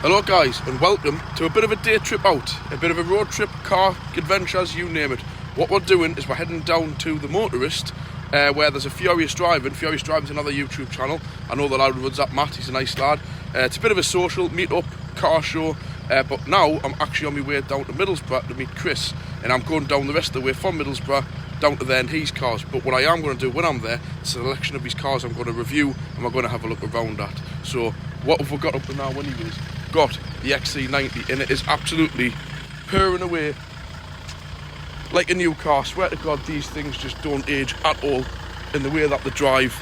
Hello guys, and welcome to a bit of a day trip out, a bit of a road trip, car, adventures, you name it. What we're doing is we're heading down to the Motorist, where there's a Furious Driving. Furious Driving's another YouTube channel. I know the lad who runs that, Matt, he's a nice lad. It's a bit of a social, meet-up, car show, but now I'm actually on my way down to Middlesbrough to meet Chris, and I'm going down the rest of the way from Middlesbrough down to there and his cars. But what I am going to do when I'm there, a selection of his cars I'm going to review, and we're going to have a look around at. So what have we got up to now anyways? Got the XC90, and it is absolutely purring away like a new car. Swear to God, these things just don't age at all, in the way that the drive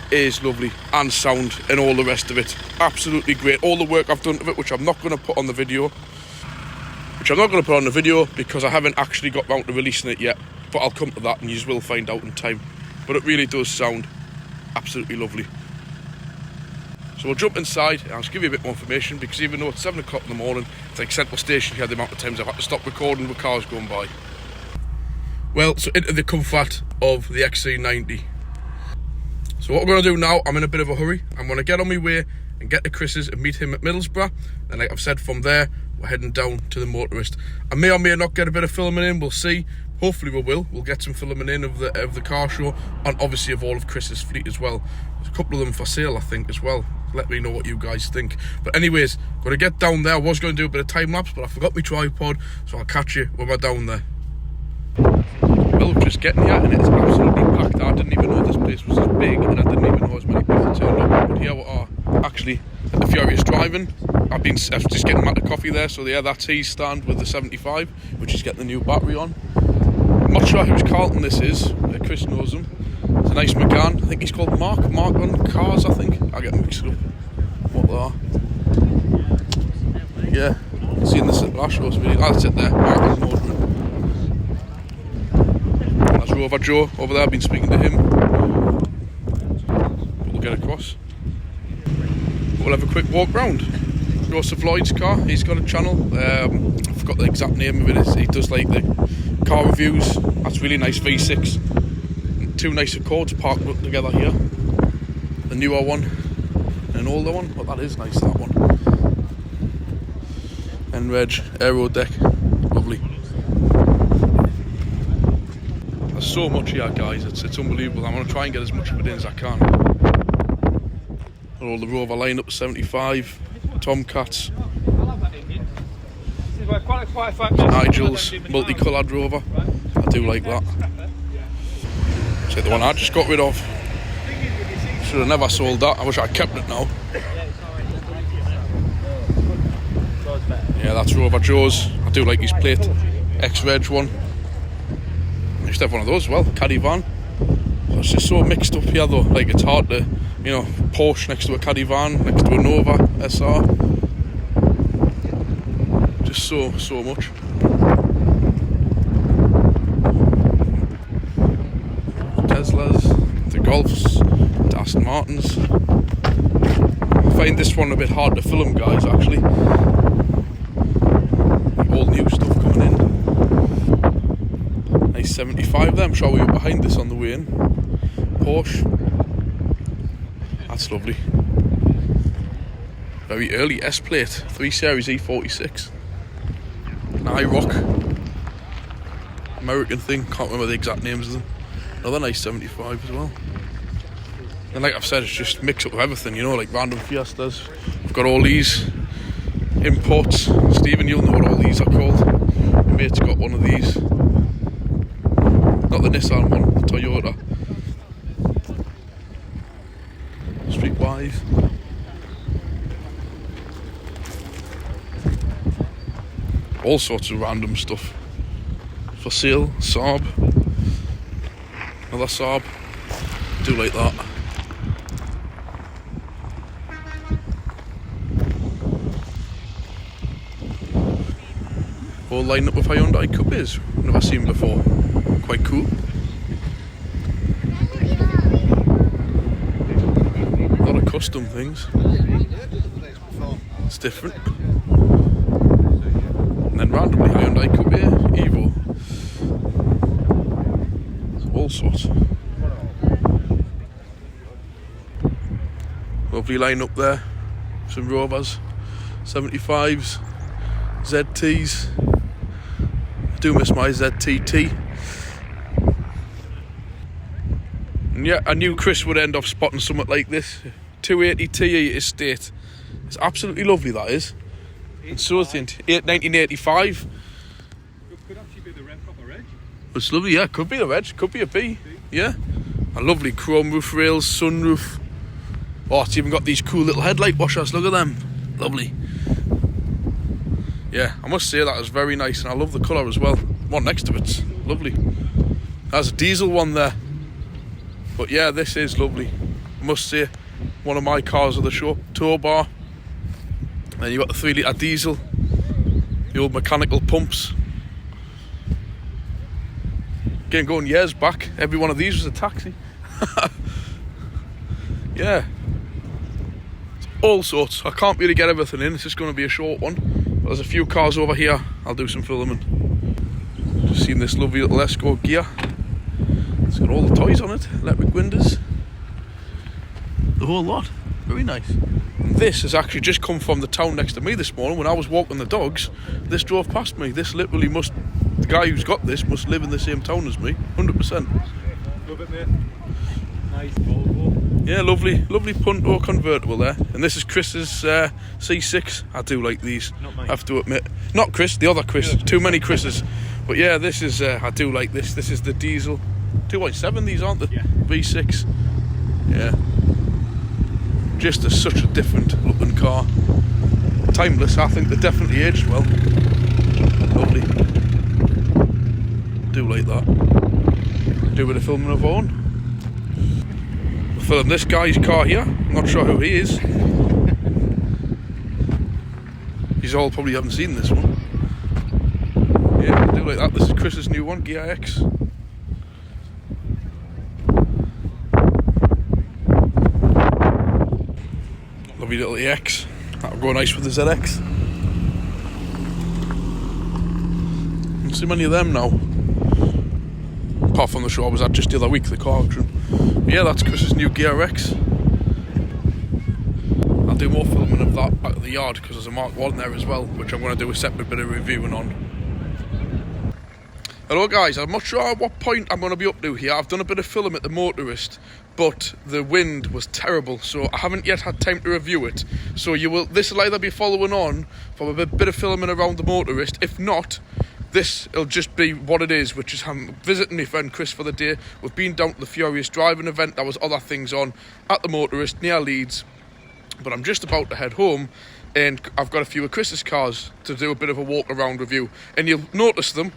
is lovely, and sound and all the rest of it. Absolutely great. All the work I've done to it, which I'm not going to put on the video, because I haven't actually got round to releasing it yet, but I'll come to that and you will find out in time. But it really does sound absolutely lovely. So we'll jump inside and I'll just give you a bit more information, because even though it's 7 o'clock in the morning, it's like Central Station here, the amount of times I've had to stop recording with cars going by. Well, so into the comfort of the XC90. So what we're going to do now, I'm in a bit of a hurry. I'm going to get on my way and get to Chris's and meet him at Middlesbrough. And like I've said, from there, we're heading down to the Motorist. I may or may not get a bit of filming in, we'll see. Hopefully we will. We'll get some filming in of the car show, and obviously of all of Chris's fleet as well. There's a couple of them for sale, I think, as well. Let me know what you guys think. But anyways, going to get down there. I was going to do a bit of time lapse, but I forgot my tripod, so I'll catch you when we're down there. Well, we're just getting here, and it's absolutely packed. I didn't even know this place was as big, and I didn't even know as many people turned up. But here we are, actually at the Furious Driving. I was just getting Matt a coffee there, so yeah, that's his stand with the 75, which is getting the new battery on. I'm not sure whose Carlton this is. Chris knows him. It's a nice McGann. I think he's called Mark on cars, I think. I get mixed up what they are. Yeah, I've seen this at the last show's video. That's it there, Mark on Motorist. That's Rover Joe over there. I've been speaking to him. We'll get across. We'll have a quick walk round. Joseph Lloyd's car, he's got a channel. I forgot the exact name of it. He does like the car reviews. That's really nice. V6. Two nice Accords parked up together here. The newer one and an older one. But that is nice, that one. And reg, aero deck. Lovely. There's so much here, guys. It's unbelievable. I'm going to try and get as much of it in as I can. All the Rover lineup, 75, Tomcats, Nigel's multicoloured Rover. I do like that. It's like the one I just got rid of. Should have never sold that. I wish I'd kept it now. Yeah, that's Rover Joe's. I do like his plate. X-Reg one. I used to have one of those as well, caddy van. So it's just so mixed up here though. Like, it's hard to, you know, Porsche next to a caddy van, next to a Nova SR. Just so much. Teslas, the Golfs, the Aston Martins. I find this one a bit hard to film, guys, actually. All new stuff coming in. Nice 75 there. I'm sure we were behind this on the way in. Porsche. That's lovely. Very early S-plate. 3 Series E46. An IROC. American thing. Can't remember the exact names of them. Another nice 75 as well. And like I've said, it's just mix up with everything, you know, like random Fiestas. We've got all these imports. Stephen, you'll know what all these are called. My mate's got one of these. Not the Nissan one, the Toyota. Streetwise. All sorts of random stuff. For sale, Saab. Another Saab. Do like that. All lined up with Hyundai Coupes. Never seen before. Quite cool. A lot of custom things. It's different. And then randomly Hyundai Coupe Evo. All sorts. Lovely line up there. Some Rovers. 75s, ZTs. I do miss my ZTT. And yeah, I knew Chris would end up spotting something like this. 280 TE estate. It's absolutely lovely, that is. And so is the 1985. Could actually be the proper reg. It's lovely, yeah. Could be the reg, could be a B. Yeah. A lovely chrome roof rails, sunroof. Oh, it's even got these cool little headlight washers. Look at them. Lovely. Yeah, I must say that is very nice, and I love the colour as well. One next to it's lovely. There's a diesel one there. But yeah, this is lovely. I must say, one of my cars of the show. Tow bar. And you've got the 3 litre diesel. The old mechanical pumps. Again, going years back, every one of these was a taxi. Yeah. It's all sorts. I can't really get everything in. It's just going to be a short one. But there's a few cars over here. I'll do some filming. Just seen this lovely little Esco gear. It's got all the toys on it. Electric windows. The whole lot. Very nice. And this has actually just come from the town next to me this morning. When I was walking the dogs, this drove past me. This literally must... The guy who's got this must live in the same town as me. 100%. Love it, mate. Nice Volvo. Yeah, lovely Punto convertible there. And this is Chris's C6. I do like these. Not mine. I have to admit. Not Chris, the other Chris. Yeah. Too many Chris's. But yeah, this is, I do like this. This is the diesel. 2.7 these, aren't they? Yeah. V6. Yeah. Just such a different looking car. Timeless, I think they definitely aged well. Lovely. Do like that. Do a bit of filming of our own. We'll film this guy's car here. I'm not sure who he is. You all probably haven't seen this one. Yeah, do like that. This is Chris's new one, GhiaX. Lovely little EX. That'll go nice with the ZX. Don't see many of them now. Apart from the show I was at just the other week, the car auction. But yeah, that's Chris's new GhiaX. I'll do more filming of that back at the yard because there's a Mk1 there as well, which I'm going to do a separate bit of reviewing on. Hello guys, I'm not sure at what point I'm going to be up to here. I've done a bit of film at the Motorist, but the wind was terrible, so I haven't yet had time to review it. So this will either be following on from a bit of filming around the Motorist. If not, this'll just be what it is, which is I'm visiting my friend Chris for the day. We've been down to the Furious Driving event. There was other things on at the Motorist near Leeds, but I'm just about to head home. And I've got a few of Chris's cars to do a bit of a walk around review, and you'll notice them.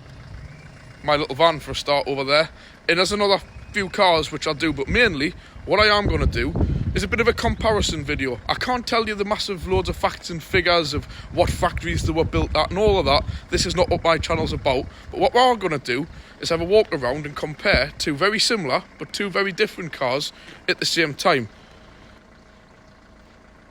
My little van for a start over there, and there's another few cars which I'll do, but mainly what I am going to do is a bit of a comparison video. I can't tell you the massive loads of facts and figures of what factories they were built at and all of that. This is not what my channel's about, but what we're going to do is have a walk around and compare two very similar but two very different cars at the same time.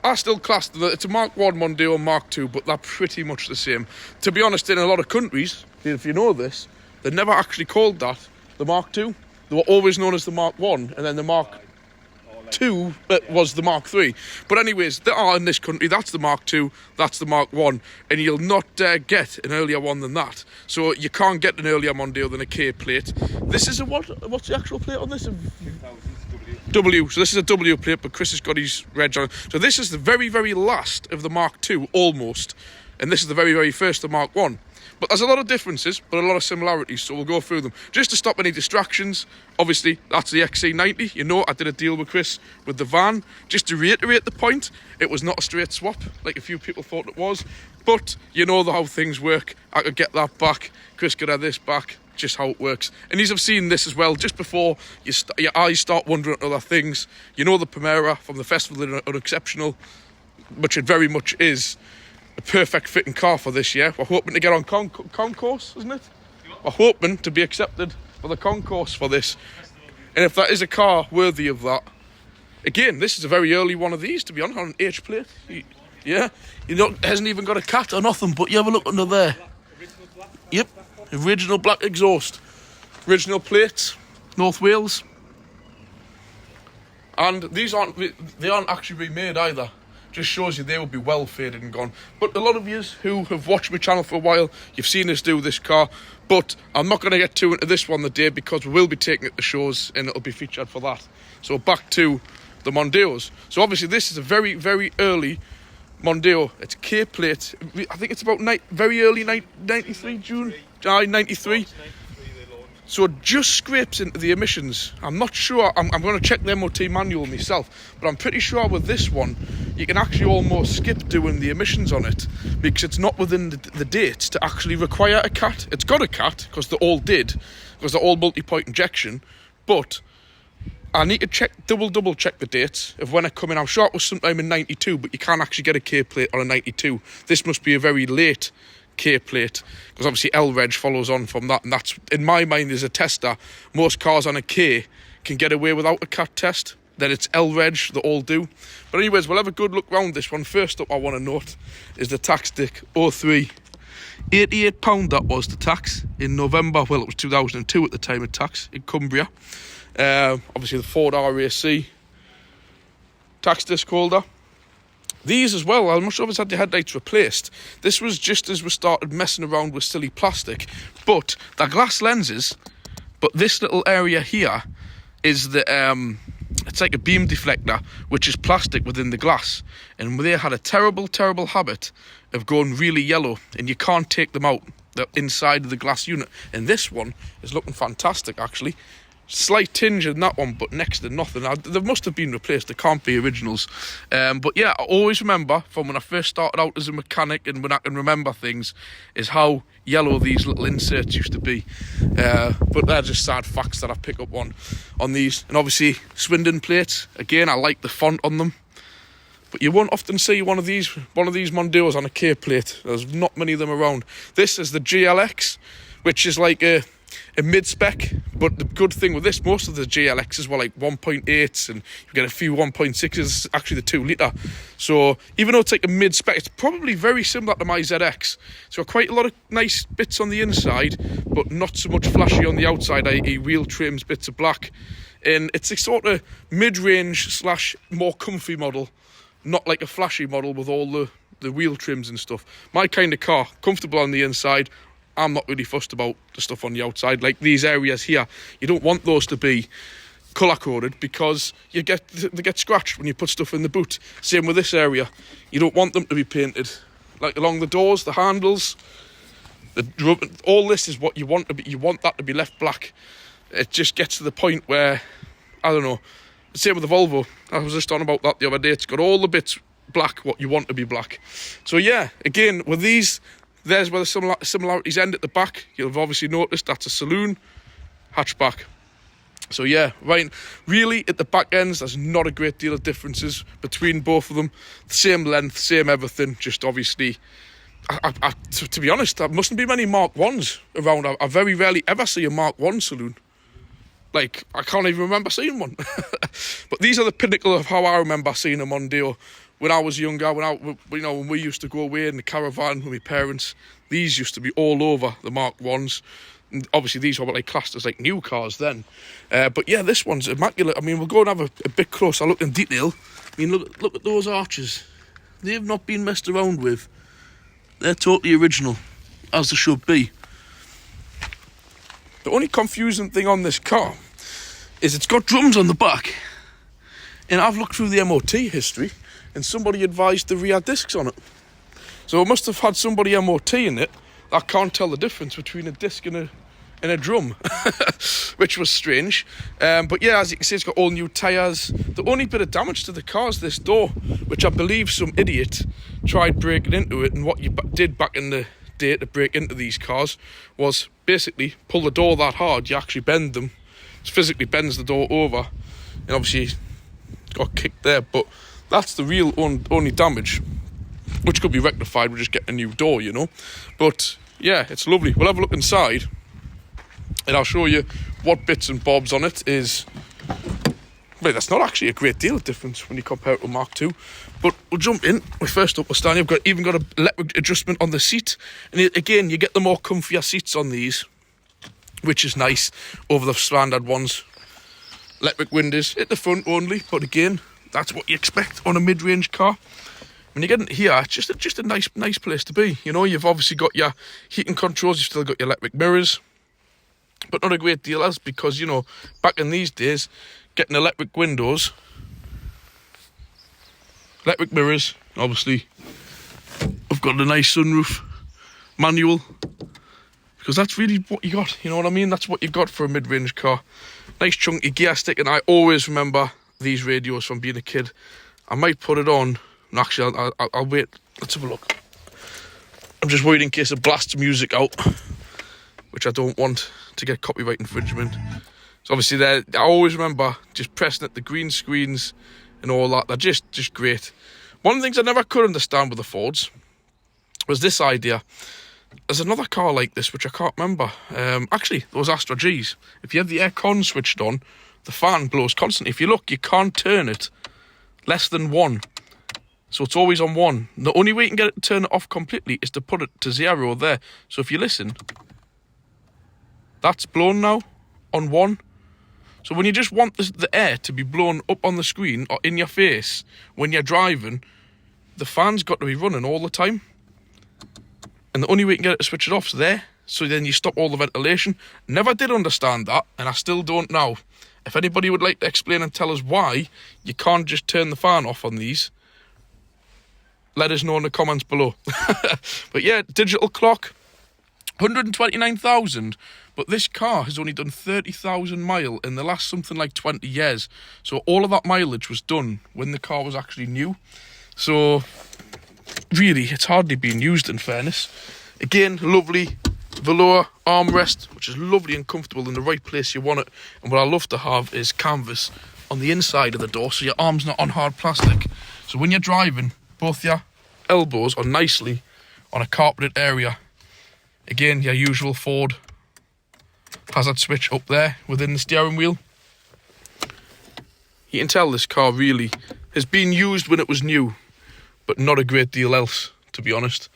I still class that it's a Mk1 Mondeo and Mk2, but they're pretty much the same. To be honest, in a lot of countries, if you know this, they're never actually called that, the Mk2. They were always known as the Mk1, and then the Mk2 was the Mk3. But anyways, they are in this country. That's the Mk2, that's the Mk1, and you'll not get an earlier one than that. So you can't get an earlier Mondeo than a K plate. This is a what? What's the actual plate on this? W. So this is a W plate, but Chris has got his reg on it. So this is the very, very last of the Mk2, almost. And this is the very, very first of Mk1. But there's a lot of differences, but a lot of similarities, so we'll go through them. Just to stop any distractions, obviously, that's the XC90. You know, I did a deal with Chris with the van. Just to reiterate the point, it was not a straight swap, like a few people thought it was. But you know how things work. I could get that back. Chris could have this back. Just how it works. And you've seen this as well, just before your eyes start wondering at other things. You know the Primera from the Festival of Unexceptional, which it very much is. A perfect fitting car for this year. We're hoping to get on concourse, isn't it? We're hoping to be accepted for the concourse for this. And if that is a car worthy of that, again, this is a very early one of these, to be honest, on an H plate. Yeah, it hasn't even got a cat or nothing, but you have a look under there. Yep, original black exhaust, original plates, North Wales. And they aren't actually remade either. just shows you they will be well faded and gone. But a lot of you who have watched my channel for a while, you've seen us do this car. But I'm not going to get too into this one today because we will be taking it to shows and it'll be featured for that. So back to the Mondeos. So obviously this is a very, very early Mondeo. It's a K plate. I think it's about very early 93 June. 93. So it just scrapes into the emissions. I'm not sure. I'm going to check the MOT manual myself, but I'm pretty sure with this one you can actually almost skip doing the emissions on it because it's not within the dates to actually require a cat. It's got a cat because they all did, because they're all multi-point injection, but I need to check, double check the dates of when it come in. I'm sure it was sometime in 92, but you can't actually get a K plate on a 92. This must be a very late K plate, because obviously L-Reg follows on from that, and that's, in my mind, as a tester, most cars on a K can get away without a cat test. Then it's L-Reg, they all do. But anyways, we'll have a good look round this one. First up, I want to note is the tax stick 03. £88 that was the tax in November. Well, it was 2002 at the time of tax in Cumbria. Obviously the Ford RAC tax disc holder. These as well, I'm not sure if it's had the headlights replaced. This was just as we started messing around with silly plastic. But they're glass lenses, but this little area here is the, it's like a beam deflector, which is plastic within the glass. And they had a terrible, terrible habit of going really yellow, and you can't take them out. They're inside of the glass unit. And this one is looking fantastic, actually. Slight tinge in that one, but next to nothing. They must have been replaced. They can't be originals. But yeah, I always remember from when I first started out as a mechanic, and when I can remember things, is how yellow these little inserts used to be. But they're just sad facts that I pick up on these. And obviously, Swindon plates. Again, I like the font on them. But you won't often see one of these Mondeos on a K plate. There's not many of them around. This is the GLX, which is like a mid-spec, but the good thing with this, most of the GLXs were like 1.8s, and you get a few 1.6s, actually the 2 litre. So even though it's like a mid-spec, it's probably very similar to my ZX. So quite a lot of nice bits on the inside, but not so much flashy on the outside, i.e. wheel trims, bits of black. And it's a sort of mid-range / more comfy model, not like a flashy model with all the wheel trims and stuff. My kind of car, comfortable on the inside. I'm not really fussed about the stuff on the outside. Like these areas here, you don't want those to be colour-coded because they get scratched when you put stuff in the boot. Same with this area. You don't want them to be painted. Like along the doors, the handles, all this is what you want to be. You want that to be left black. It just gets to the point where, I don't know. Same with the Volvo. I was just on about that the other day. It's got all the bits black, what you want to be black. So yeah, again, with these, there's where the similarities end at the back. You'll have obviously noticed that's a saloon hatchback. So yeah, right, really at the back ends, there's not a great deal of differences between both of them. The same length, same everything, just obviously, to be honest, there mustn't be many Mark 1s around. I very rarely ever see a Mark 1 saloon. Like, I can't even remember seeing one. But these are the pinnacle of how I remember seeing a Mondeo. When I was younger, when we used to go away in the caravan with my parents, these used to be all over the Mark 1s. And obviously, these were what they classed as like new cars then. But yeah, this one's immaculate. I mean, we'll go and have a bit closer look in detail. I mean, look at those arches. They've not been messed around with. They're totally original, as they should be. The only confusing thing on this car is it's got drums on the back. And I've looked through the MOT history, and somebody advised the rear discs on it. So it must have had somebody MOT in it that can't tell the difference between a disc and a drum, which was strange. But yeah, as you can see, it's got all new tyres. The only bit of damage to the car is this door, which I believe some idiot tried breaking into it. And what you did back in the day to break into these cars was basically pull the door that hard, you actually bend them. It physically bends the door over, and obviously got kicked there. But that's the real only damage, which could be rectified with just getting a new door, you know. But yeah, it's lovely. We'll have a look inside, and I'll show you what bits and bobs on it is. Wait, that's not actually a great deal of difference when you compare it to Mark II. But we'll jump in. First up, we're standing. I've even got a electric adjustment on the seat. And again, you get the more comfier seats on these, which is nice over the standard ones. Electric windows at the front only, but again, that's what you expect on a mid-range car. when you get in here, it's just a nice place to be. You know, you've obviously got your heating controls, you've still got your electric mirrors, but not a great deal else because, you know, back in these days, getting electric windows, electric mirrors, obviously, I've got a nice sunroof, manual, because that's really what you got, you know what I mean? That's what you got for a mid-range car. Nice chunky gear stick, and I always remember these radios from being a kid. I might put it on. Actually, I'll wait. Let's have a look. I'm just worried in case it blasts music out, which I don't want to get copyright infringement. So obviously I always remember just pressing at the green screens and all that. They're just great. One of the things I never could understand with the Fords was this idea. There's another car like this, which I can't remember. Actually, those Astra Gs. If you have the aircon switched on, the fan blows constantly. If you look, you can't turn it less than 1. So it's always on 1. The only way you can get it to turn it off completely is to put it to 0 there. So if you listen, that's blown now on 1. So when you just want the air to be blown up on the screen or in your face when you're driving, the fan's got to be running all the time. And the only way you can get it to switch it off is there. So then you stop all the ventilation. Never did understand that, and I still don't now. If anybody would like to explain and tell us why you can't just turn the fan off on these, let us know in the comments below. But yeah, digital clock, 129,000. But this car has only done 30,000 mile in the last something like 20 years. So all of that mileage was done when the car was actually new. So really, it's hardly been used, in fairness. Again, lovely velour armrest, which is lovely and comfortable in the right place you want it. And what I love to have is canvas on the inside of the door, so your arm's not on hard plastic. So when you're driving, both your elbows are nicely on a carpeted area. Again, your usual Ford hazard switch up there within the steering wheel. You can tell this car really has been used when it was new, but not a great deal else, to be honest.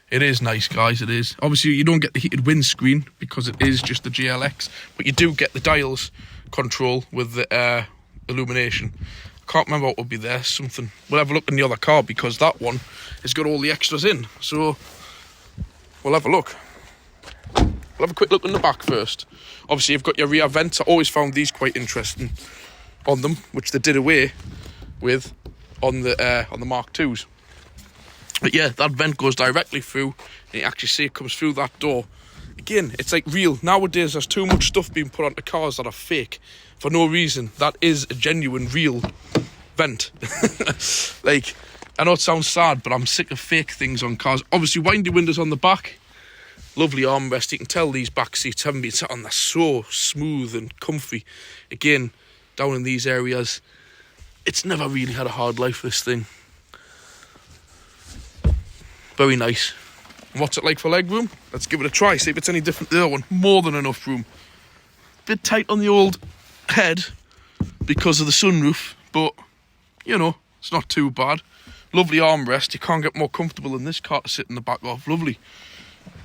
It is nice, guys, it is. Obviously, you don't get the heated windscreen because it is just the GLX, but you do get the dials control with the illumination. I can't remember what would be there, something. We'll have a look in the other car because that one has got all the extras in. So, we'll have a look. We'll have a quick look in the back first. Obviously, you've got your rear vents. I always found these quite interesting on them, which they did away with on the Mark IIs. But yeah, that vent goes directly through, and you actually see it comes through that door. Again, it's like real. Nowadays, there's too much stuff being put onto cars that are fake for no reason. That is a genuine, real vent. Like, I know it sounds sad, but I'm sick of fake things on cars. Obviously, windy windows on the back. Lovely armrest. You can tell these back seats haven't been sat on. They're so smooth and comfy. Again, down in these areas, it's never really had a hard life, this thing. Very nice. And what's it like for legroom? Let's give it a try, see if it's any different to the other one. More than enough room. Bit tight on the old head because of the sunroof, but, you know, it's not too bad. Lovely armrest. You can't get more comfortable in this car to sit in the back of. Lovely.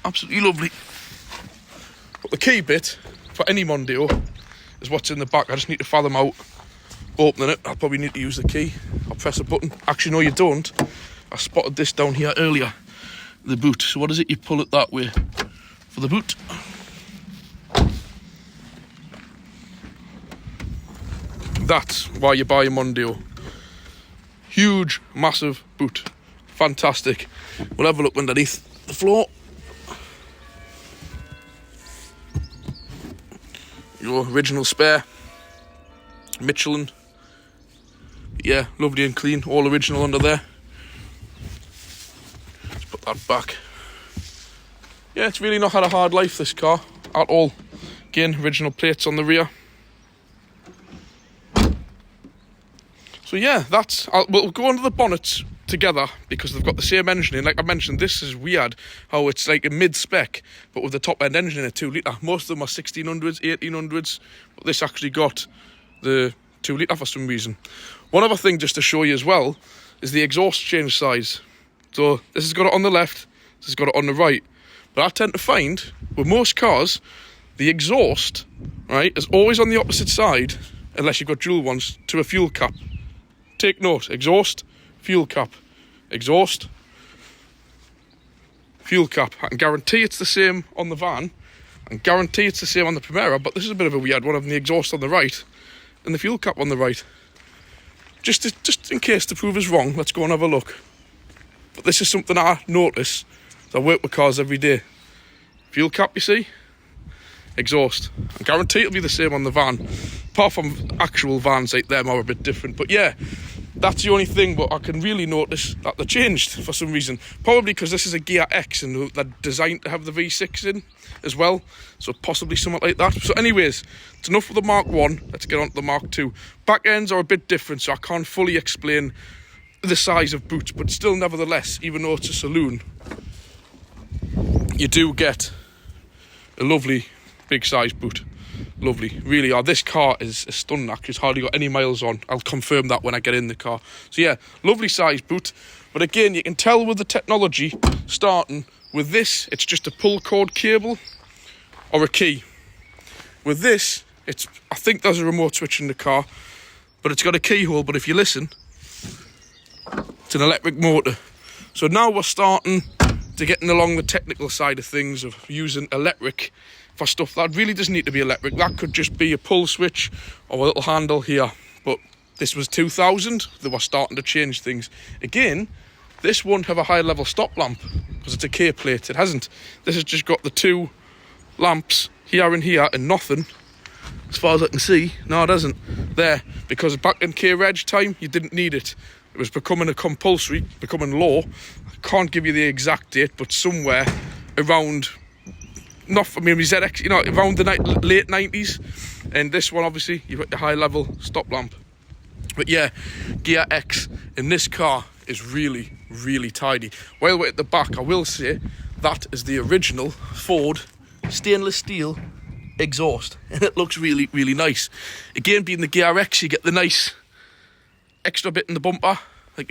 Absolutely lovely. But the key bit for any Mondeo is what's in the back. I just need to fathom out opening it. I'll probably need to use the key. I'll press a button. Actually, no, you don't. I spotted this down here earlier. The boot. So what is it? You pull it that way for the boot. That's why you buy a Mondeo. Huge, massive boot. Fantastic. We'll have a look underneath the floor. Your original spare Michelin. Yeah, lovely and clean. All original under there. Let's put that back. Yeah, it's really not had a hard life, this car, at all. Again, original plates on the rear. So yeah, we'll go under the bonnets together because they've got the same engine in. Like I mentioned, this is weird how it's like a mid-spec, but with the top-end engine in a 2-litre. Most of them are 1600s, 1800s, but this actually got the 2-litre for some reason. One other thing just to show you as well is the exhaust change size. So this has got it on the left, this has got it on the right. But I tend to find, with most cars, the exhaust, right, is always on the opposite side, unless you've got dual ones, to a fuel cap. Take note, exhaust, fuel cap. exhaust, fuel cap. I can guarantee it's the same on the van, and guarantee it's the same on the Primera, but this is a bit of a weird one, having the exhaust on the right and the fuel cap on the right. Just in case to prove us wrong, let's go and have a look. But this is something I notice. I work with cars every day. Fuel cap, you see? Exhaust. I guarantee it'll be the same on the van. Apart from actual vans like them are a bit different. But yeah, that's the only thing. But I can really notice that they changed for some reason. Probably because this is a GhiaX and they're designed to have the V6 in as well. So possibly something like that. So anyways, it's enough for the Mark 1. Let's get on to the Mark 2. Back ends are a bit different, so I can't fully explain the size of boot. But still, nevertheless, even though it's a saloon, you do get a lovely big size boot. Lovely, really are. This car is stunning actually. It's hardly got any miles on. I'll confirm that when I get in the car. So yeah, lovely size boot. But again, you can tell with the technology starting with this, it's just a pull cord cable or a key. With this, I think there's a remote switch in the car, but it's got a keyhole. But if you listen, it's an electric motor. So now we're starting to getting along the technical side of things of using electric for stuff that really doesn't need to be electric. That could just be a pull switch or a little handle here. But this was 2000. They were starting to change things. Again, this won't have a high level stop lamp because it's a K plate. It hasn't. This has just got the two lamps here and here and nothing. As far as I can see, no, it hasn't. There, because back in K-Reg time, you didn't need it. It was becoming a compulsory, becoming law. I can't give you the exact date, but somewhere around, not for me, ZX, around the late 90s. And this one, obviously, you've got the high level stop lamp. But yeah, GhiaX in this car is really, really tidy. While we're at the back, I will say that is the original Ford stainless steel exhaust, and it looks really, really nice. Again, being the GhiaX, you get the nice extra bit in the bumper, like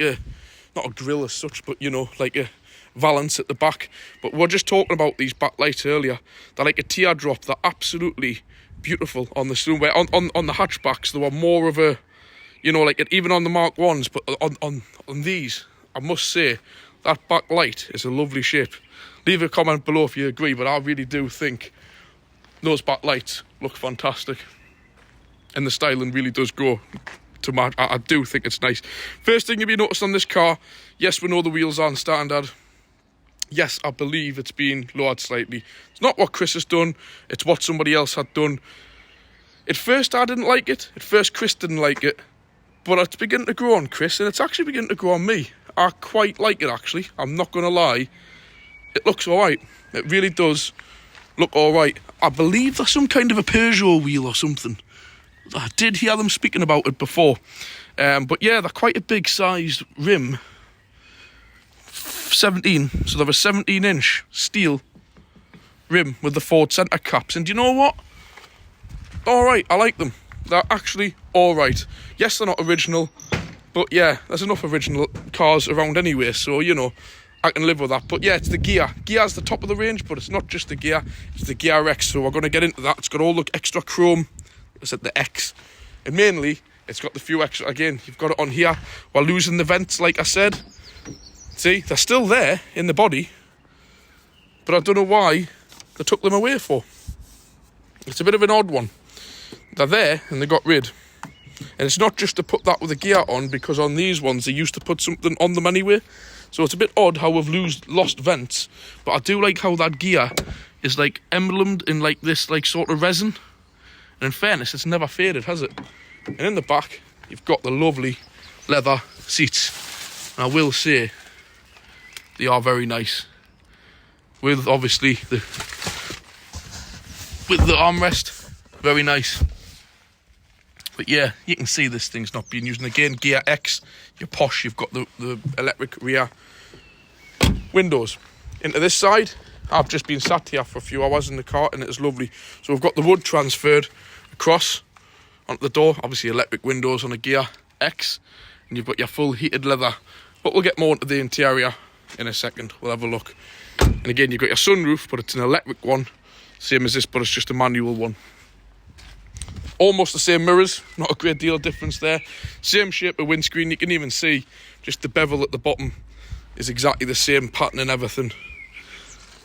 not a grill as such, but like a valance at the back. But we're just talking about these backlights earlier. They're like a teardrop. They're absolutely beautiful on the saloon. Where on the hatchbacks, they were more of a, like even on the Mark 1s, but on these, I must say, that backlight is a lovely shape. Leave a comment below if you agree, but I really do think those backlights look fantastic. And the styling really does go to match. I do think it's nice. First thing you'll be noticed on this car, yes, we know the wheels aren't standard. Yes, I believe it's been lowered slightly. It's not what Chris has done, it's what somebody else had done. At first I didn't like it. At first Chris didn't like it. But it's beginning to grow on Chris, and it's actually beginning to grow on me. I quite like it actually. I'm not going to lie. It looks alright. It really does look alright. I believe there's some kind of a Peugeot wheel or something. I did hear them speaking about it before. But yeah, they're quite a big sized rim. 17. So they're a 17-inch steel rim with the Ford centre caps. And do you know what? Alright, I like them. They're actually alright. Yes, they're not original. But yeah, there's enough original cars around anyway. So, I can live with that. But yeah, it's the Ghia. Ghia's the top of the range, but it's not just the Ghia. It's the GhiaX. So we're going to get into that. It's got all the extra chrome. It's at the X. And mainly, it's got the few extra. Again, you've got it on here. While losing the vents, like I said. See, they're still there in the body. But I don't know why they took them away for. It's a bit of an odd one. They're there and they got rid. And it's not just to put that with a Ghia on, because on these ones they used to put something on them anyway. So it's a bit odd how we've lost vents. But I do like how that Ghia is like emblemed in like this like sort of resin. And in fairness, it's never faded, has it? And in the back, you've got the lovely leather seats. And I will say, they are very nice. With obviously the armrest, very nice. But yeah, you can see this thing's not being used. And again, GhiaX, you're posh. You've got the electric rear windows. Into this side, I've just been sat here for a few hours in the car and it is lovely. So we've got the wood transferred across onto the door. Obviously electric windows on a GhiaX. And you've got your full heated leather. But we'll get more into the interior in a second. We'll have a look. And again, you've got your sunroof, but it's an electric one. Same as this, but it's just a manual one. Almost the same mirrors, not a great deal of difference there. Same shape of windscreen. You can even see just the bevel at the bottom is exactly the same pattern and everything.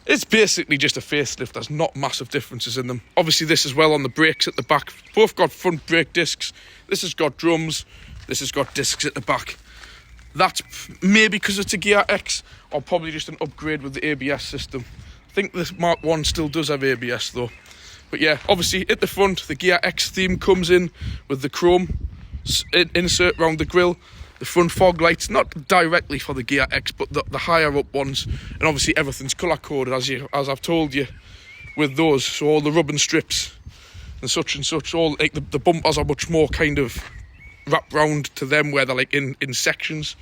It's basically just a facelift. There's not massive differences in them. Obviously this as well on the brakes at the back. Both got front brake discs. This has got drums. This has got discs at the back. That's maybe because it's a GhiaX, or probably just an upgrade with the ABS system. I think the Mk1 still does have ABS though. But yeah, obviously at the front, the GhiaX theme comes in with the chrome insert around the grille. The front fog lights, not directly for the GhiaX, but the higher up ones. And obviously everything's colour coded, as I've told you, with those. So all the rubbing strips and such, all like the bumpers are much more kind of wrapped round to them, where they're like in sections.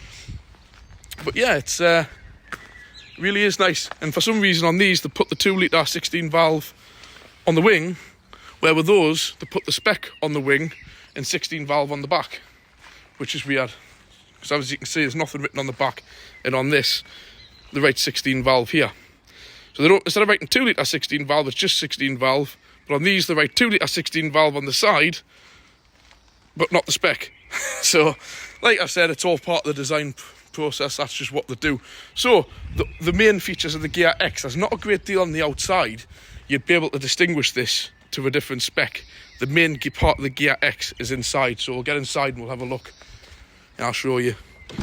But yeah, it's really is nice. And for some reason on these, they put the 2 litre 16 valve on the wing, where with those, they put the spec on the wing and 16 valve on the back, which is weird. Because as you can see, there's nothing written on the back, and on this, they write 16 valve here. So they don't, instead of writing 2 litre 16 valve, it's just 16 valve. But on these, they write 2 litre 16 valve on the side, but not the spec. So, like I said, it's all part of the design process. That's just what they do. So, the main features of the GhiaX, there's not a great deal on the outside. You'd be able to distinguish this to a different spec. The main part of the GhiaX is inside. So we'll get inside and we'll have a look. And I'll show you.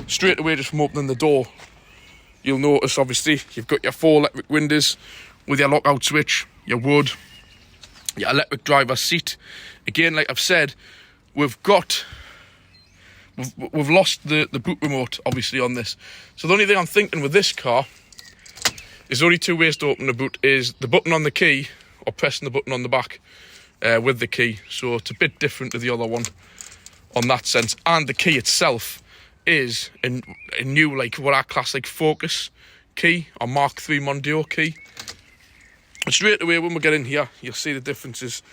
Straight away, just from opening the door, you'll notice, obviously, you've got your 4 electric windows with your lockout switch, your wood, your electric driver's seat. Again, like I've said, we've lost the boot remote, obviously, on this. So the only thing I'm thinking with this car is only 2 ways to open the boot, is the button on the key or pressing the button on the back with the key. So it's a bit different to the other one on that sense. And the key itself is a new, like what I class like Focus key, or Mk2 Mondeo key. And straight away when we get in here, you'll see the differences.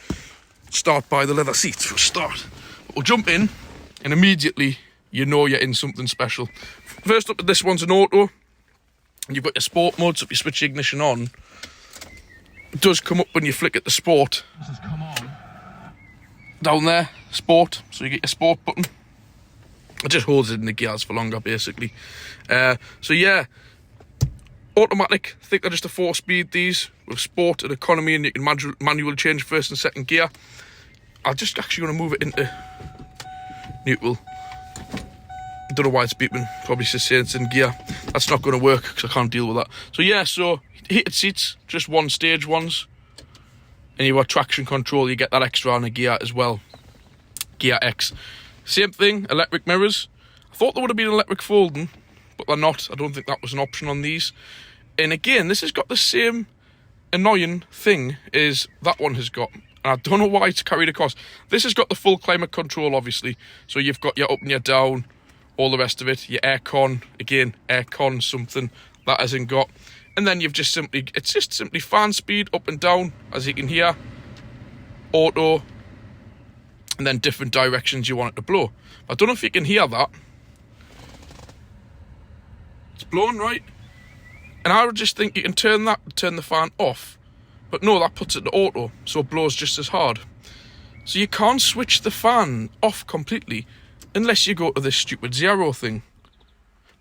Start by the leather seats for a start. We'll jump in, and immediately you know you're in something special. First up, this one's an auto. You've got your sport mode, so if you switch the ignition on, it does come up when you flick at the sport. This has come on. Down there, sport, so you get your sport button. It just holds it in the gears for longer, basically. So yeah, automatic. I think they're just a 4-speed, these, with sport and economy, and you can manually change first and second gear. I'm just actually going to move it into neutral. Don't know why it's beeping. Probably just saying it's in gear. That's not going to work because I can't deal with that. So yeah, so heated seats, just 1-stage ones. And you've got traction control. You get that extra on a gear as well. GhiaX. Same thing, electric mirrors. I thought there would have been electric folding, but they're not. I don't think that was an option on these. And again, this has got the same annoying thing as that one has got. And I don't know why it's carried across. This has got the full climate control, obviously. So you've got your up and your down, all the rest of it. Your aircon, again, aircon something that hasn't got. And then you've just simply, it's just simply fan speed up and down, as you can hear. Auto. And then different directions you want it to blow. I don't know if you can hear that. It's blowing, right? And I would just think you can turn the fan off. But no, that puts it to auto, so it blows just as hard. So you can't switch the fan off completely unless you go to this stupid 0 thing.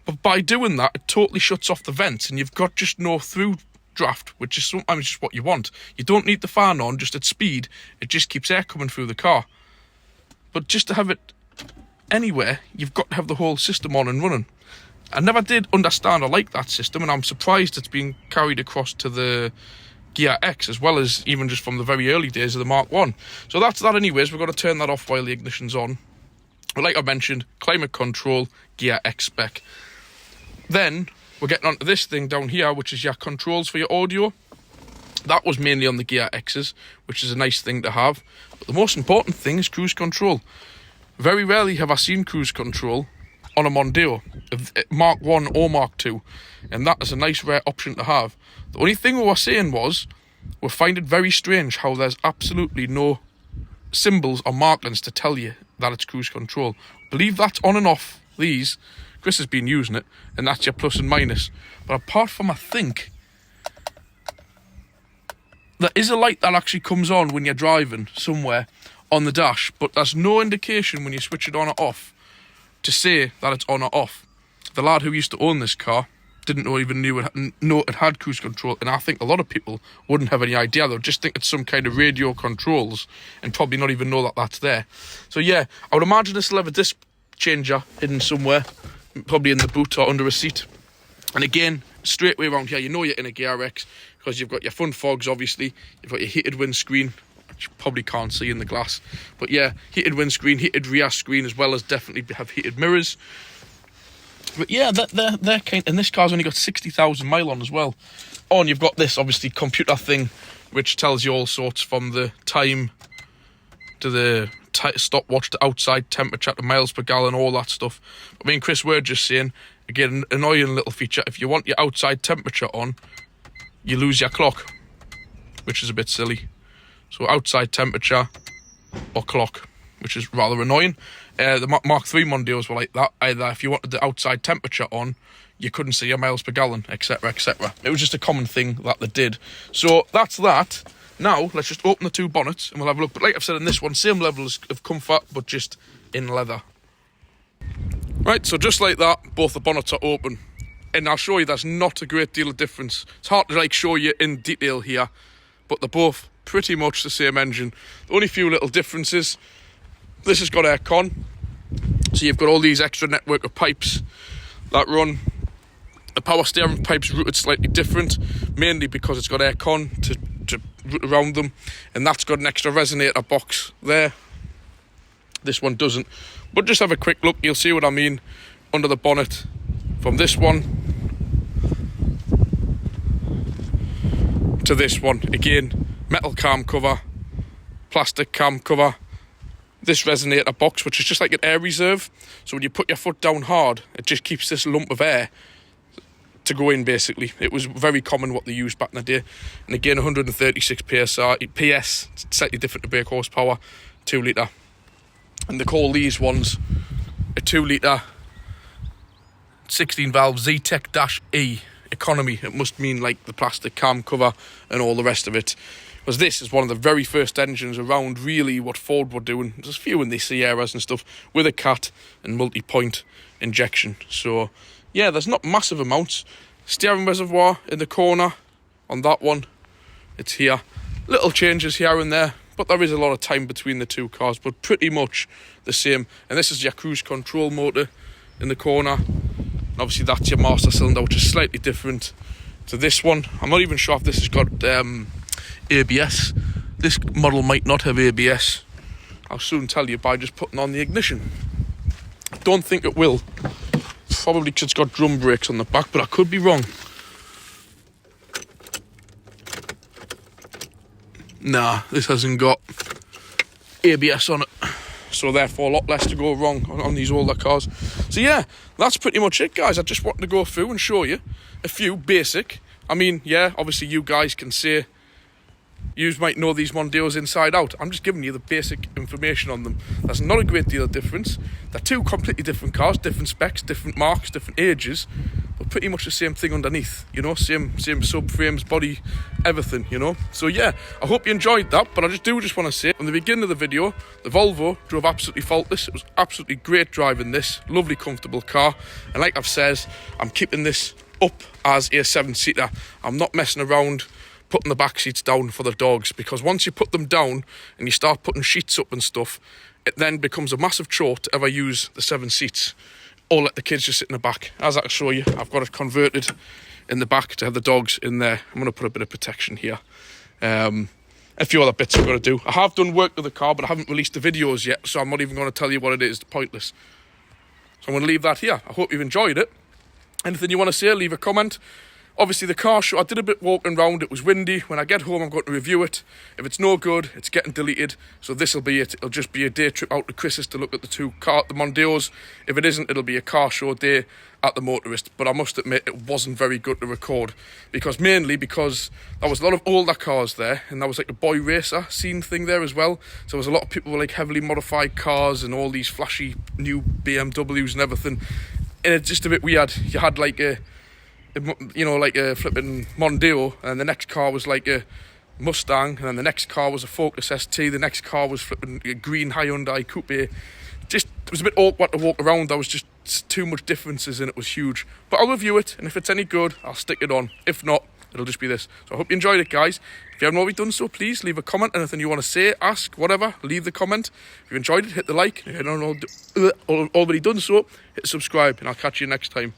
But by doing that, it totally shuts off the vents, and you've got just no through draft, which is sometimes just what you want. You don't need the fan on, just at speed. It just keeps air coming through the car. But just to have it anywhere, you've got to have the whole system on and running. I never did understand or like that system, and I'm surprised it's been carried across to the GhiaX, as well as even just from the very early days of the Mk1. So that's that anyways. We're going to turn that off while the ignition's on. But like I mentioned, climate control, GhiaX spec. Then we're getting onto this thing down here, which is your controls for your audio. That was mainly on the GhiaX's, which is a nice thing to have. But the most important thing is cruise control. Very rarely have I seen cruise control on a Mondeo, Mk1 or Mk2, and that is a nice rare option to have. The only thing we were saying was, we find it very strange how there's absolutely no symbols or markings to tell you that it's cruise control. I believe that's on and off these. Chris has been using it, and that's your plus and minus. But apart from, I think, there is a light that actually comes on when you're driving somewhere on the dash, but there's no indication when you switch it on or off to say that it's on or off. The lad who used to own this car didn't know it had cruise control, and I think a lot of people wouldn't have any idea. They'll just think it's some kind of radio controls and probably not even know that that's there. So yeah, I would imagine this will have a disc changer hidden somewhere, probably in the boot or under a seat. And again, straight way around here, you know you're in a GhiaX because you've got your front fogs, obviously. You've got your heated windscreen, which you probably can't see in the glass. But yeah, heated windscreen, heated rear screen, as well as definitely have heated mirrors. But yeah, they're kind. And this car's only got 60,000 mile on as well. Oh, and you've got this, obviously, computer thing, which tells you all sorts from the time to the stopwatch to outside temperature to miles per gallon, all that stuff. I mean, Chris, we're just saying, again, an annoying little feature. If you want your outside temperature on, you lose your clock, which is a bit silly. So outside temperature or clock, which is rather annoying. The Mk2 Mondeos were like that. Either if you wanted the outside temperature on, you couldn't see your miles per gallon, etc, etc. It was just a common thing that they did. So that's that. Now, let's just open the two bonnets and we'll have a look. But like I've said in this one, same levels of comfort, but just in leather. Right, so just like that, both the bonnets are open. And I'll show you there's not a great deal of difference. It's hard to show you in detail here, but they're both pretty much the same engine. The only few little differences. This has got aircon, so you've got all these extra network of pipes that run. The power steering pipe's routed slightly different, mainly because it's got aircon to route around them, and that's got an extra resonator box there. This one doesn't. But just have a quick look, you'll see what I mean under the bonnet from this one to this one. Again, metal cam cover, plastic cam cover. This resonator box, which is just like an air reserve, so when you put your foot down hard, it just keeps this lump of air to go in, basically. It was very common what they used back in the day. And again, 136 PS, slightly different to brake horsepower, 2 litre. And they call these ones a 2 litre 16 valve Z-Tech-E economy. It must mean like the plastic cam cover and all the rest of it. Because this is one of the very first engines around, really, what Ford were doing. There's a few in the Sierras and stuff with a cat and multi-point injection. So, yeah, there's not massive amounts. Steering reservoir in the corner on that one. It's here. Little changes here and there, but there is a lot of time between the two cars, but pretty much the same. And this is your cruise control motor in the corner. And obviously, that's your master cylinder, which is slightly different to this one. I'm not even sure if this has got ABS. This model might not have ABS. I'll soon tell you by just putting on the ignition. Don't think it will. Probably because it's got drum brakes on the back, but I could be wrong. Nah, this hasn't got ABS on it, so therefore a lot less to go wrong on these older cars. So yeah, that's pretty much it, guys. I just wanted to go through and show you a few basic. I mean, yeah, obviously you guys can say you might know these Mondeos inside out. I'm just giving you the basic information on them. There's not a great deal of difference. They're two completely different cars, different specs, different marques, different ages, but pretty much the same thing underneath, you know, same subframes, body, everything, you know. So yeah, I hope you enjoyed that, but I just want to say, from the beginning of the video, the Volvo drove absolutely faultless. It was absolutely great driving this, lovely, comfortable car, and like I've said, I'm keeping this up as a 7-seater. I'm not messing around putting the back seats down for the dogs, because once you put them down and you start putting sheets up and stuff, it then becomes a massive chore to ever use the 7 seats or let the kids just sit in the back. As I'll show you, I've got it converted in the back to have the dogs in there. I'm going to put a bit of protection here. A few other bits I've got to do. I have done work to the car, but I haven't released the videos yet, so I'm not even going to tell you what it is. It's pointless. So I'm going to leave that here. I hope you've enjoyed it. Anything you want to say, leave a comment. Obviously, the car show, I did a bit walking around. It was windy. When I get home, I'm going to review it. If it's no good, it's getting deleted. So this will be it. It'll just be a day trip out to Chris's to look at the the Mondeos. If it isn't, it'll be a car show day at the Motorist. But I must admit, it wasn't very good to record. Mainly because there was a lot of older cars there. And there was like a boy racer scene thing there as well. So there was a lot of people with like heavily modified cars and all these flashy new BMWs and everything. And it's just a bit weird. You had like a flipping Mondeo, and the next car was like a Mustang, and then the next car was a Focus ST, the next car was flipping a green Hyundai Coupe. It was a bit awkward to walk around. There was just too much differences in it was huge. But I'll review it, and if it's any good, I'll stick it on. If not, it'll just be this. So I hope you enjoyed it, guys. If you haven't already done so, please leave a comment. Anything you want to say, ask, whatever, leave the comment. If you enjoyed it, hit the like. If you haven't already done so, hit subscribe, and I'll catch you next time.